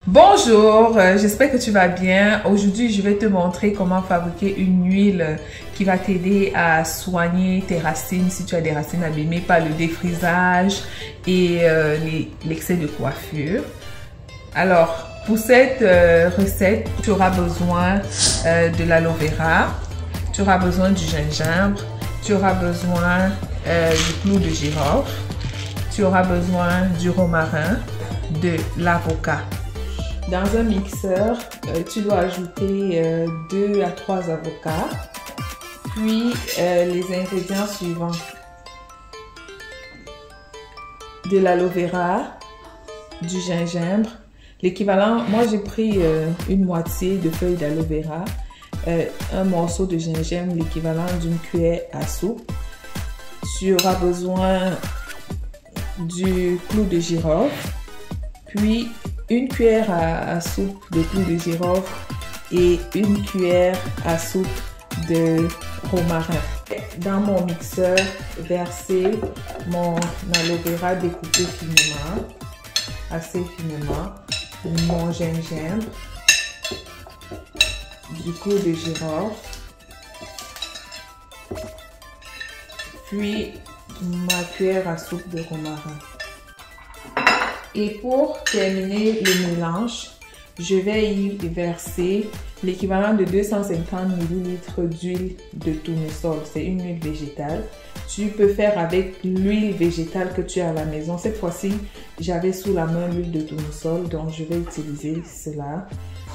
Bonjour, j'espère que tu vas bien. Aujourd'hui, je vais te montrer comment fabriquer une huile qui va t'aider à soigner tes racines si tu as des racines abîmées par le défrisage et l'excès de coiffure. Alors, pour cette recette, tu auras besoin de l'aloe vera, tu auras besoin du gingembre, tu auras besoin du clou de girofle, tu auras besoin du romarin, de l'avocat. Dans un mixeur, tu dois ajouter 2 à 3 avocats, puis les ingrédients suivants. De l'aloe vera, du gingembre, l'équivalent, moi j'ai pris une moitié de feuilles d'aloe vera, un morceau de gingembre, l'équivalent d'une cuillère à soupe. Tu auras besoin du clou de girofle, puis une cuillère à soupe de clou de girofle et une cuillère à soupe de romarin. Dans mon mixeur, verser mon aloe vera découpé finement, assez finement, mon gingembre, du clou de girofle, puis ma cuillère à soupe de romarin. Et pour terminer le mélange, je vais y verser l'équivalent de 250 ml d'huile de tournesol. C'est une huile végétale. Tu peux faire avec l'huile végétale que tu as à la maison. Cette fois-ci, j'avais sous la main l'huile de tournesol, donc je vais utiliser cela.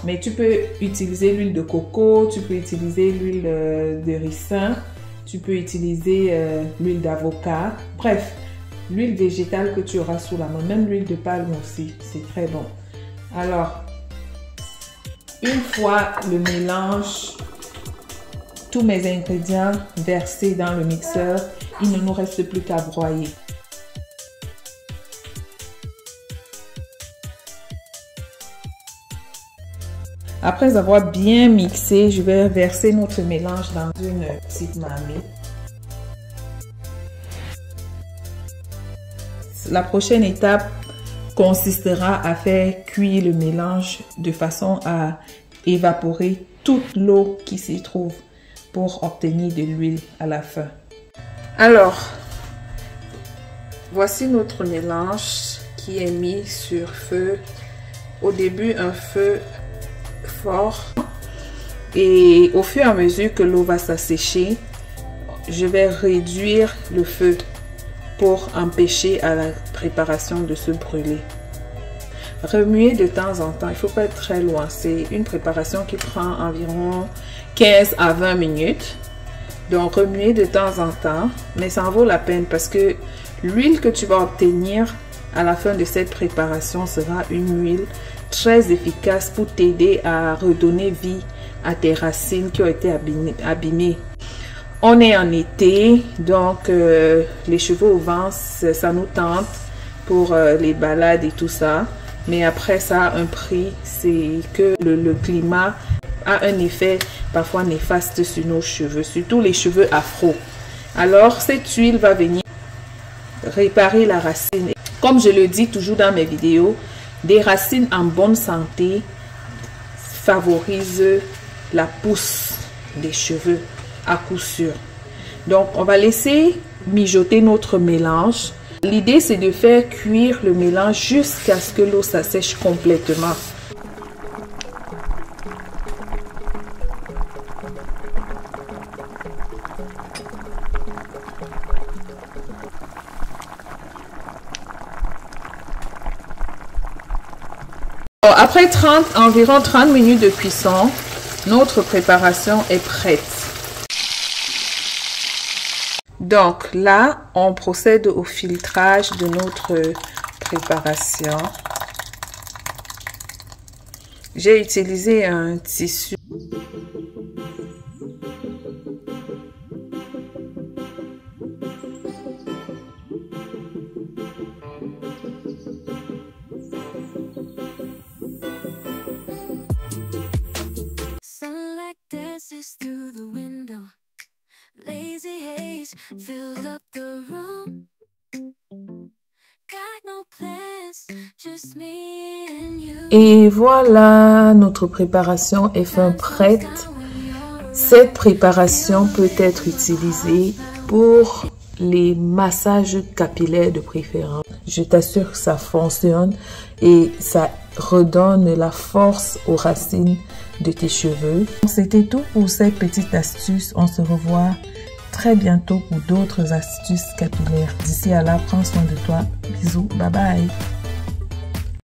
Mais tu peux utiliser l'huile de coco, tu peux utiliser l'huile de ricin, tu peux utiliser l'huile d'avocat. Bref, l'huile végétale que tu auras sous la main, même l'huile de palme aussi, c'est très bon. Alors, une fois le mélange, tous mes ingrédients versés dans le mixeur, il ne nous reste plus qu'à broyer. Après avoir bien mixé, je vais verser notre mélange dans une petite marmite. La prochaine étape consistera à faire cuire le mélange de façon à évaporer toute l'eau qui s'y trouve pour obtenir de l'huile à la fin. Alors, voici notre mélange qui est mis sur feu. Au début, un feu fort. Et au fur et à mesure que l'eau va s'assécher, je vais réduire le feu pour empêcher à la préparation de se brûler. Remuer de temps en temps, il ne faut pas être très loin. C'est une préparation qui prend environ 15 à 20 minutes. Donc remuer de temps en temps, mais ça en vaut la peine parce que l'huile que tu vas obtenir à la fin de cette préparation sera une huile très efficace pour t'aider à redonner vie à tes racines qui ont été abîmées. On est en été, donc les cheveux au vent, ça nous tente pour les balades et tout ça. Mais après, ça a un prix, c'est que le climat a un effet parfois néfaste sur nos cheveux, surtout les cheveux afro. Alors, cette huile va venir réparer la racine. Comme je le dis toujours dans mes vidéos, des racines en bonne santé favorisent la pousse des cheveux à coup sûr. Donc, on va laisser mijoter notre mélange. L'idée, c'est de faire cuire le mélange jusqu'à ce que l'eau s'assèche complètement. Après environ 30 minutes de cuisson, notre préparation est prête. Donc là, on procède au filtrage de notre préparation. J'ai utilisé un tissu. Sunlight dances through the window. Lazy haze fills up the room. Got no plans, just me and you. Et voilà, notre préparation est fin prête. Cette préparation peut être utilisée pour les massages capillaires de préférence. Je t'assure que ça fonctionne et ça redonne la force aux racines de tes cheveux. C'était tout pour cette petite astuce. On se revoit très bientôt pour d'autres astuces capillaires. D'ici à là, prends soin de toi. Bisous, bye bye.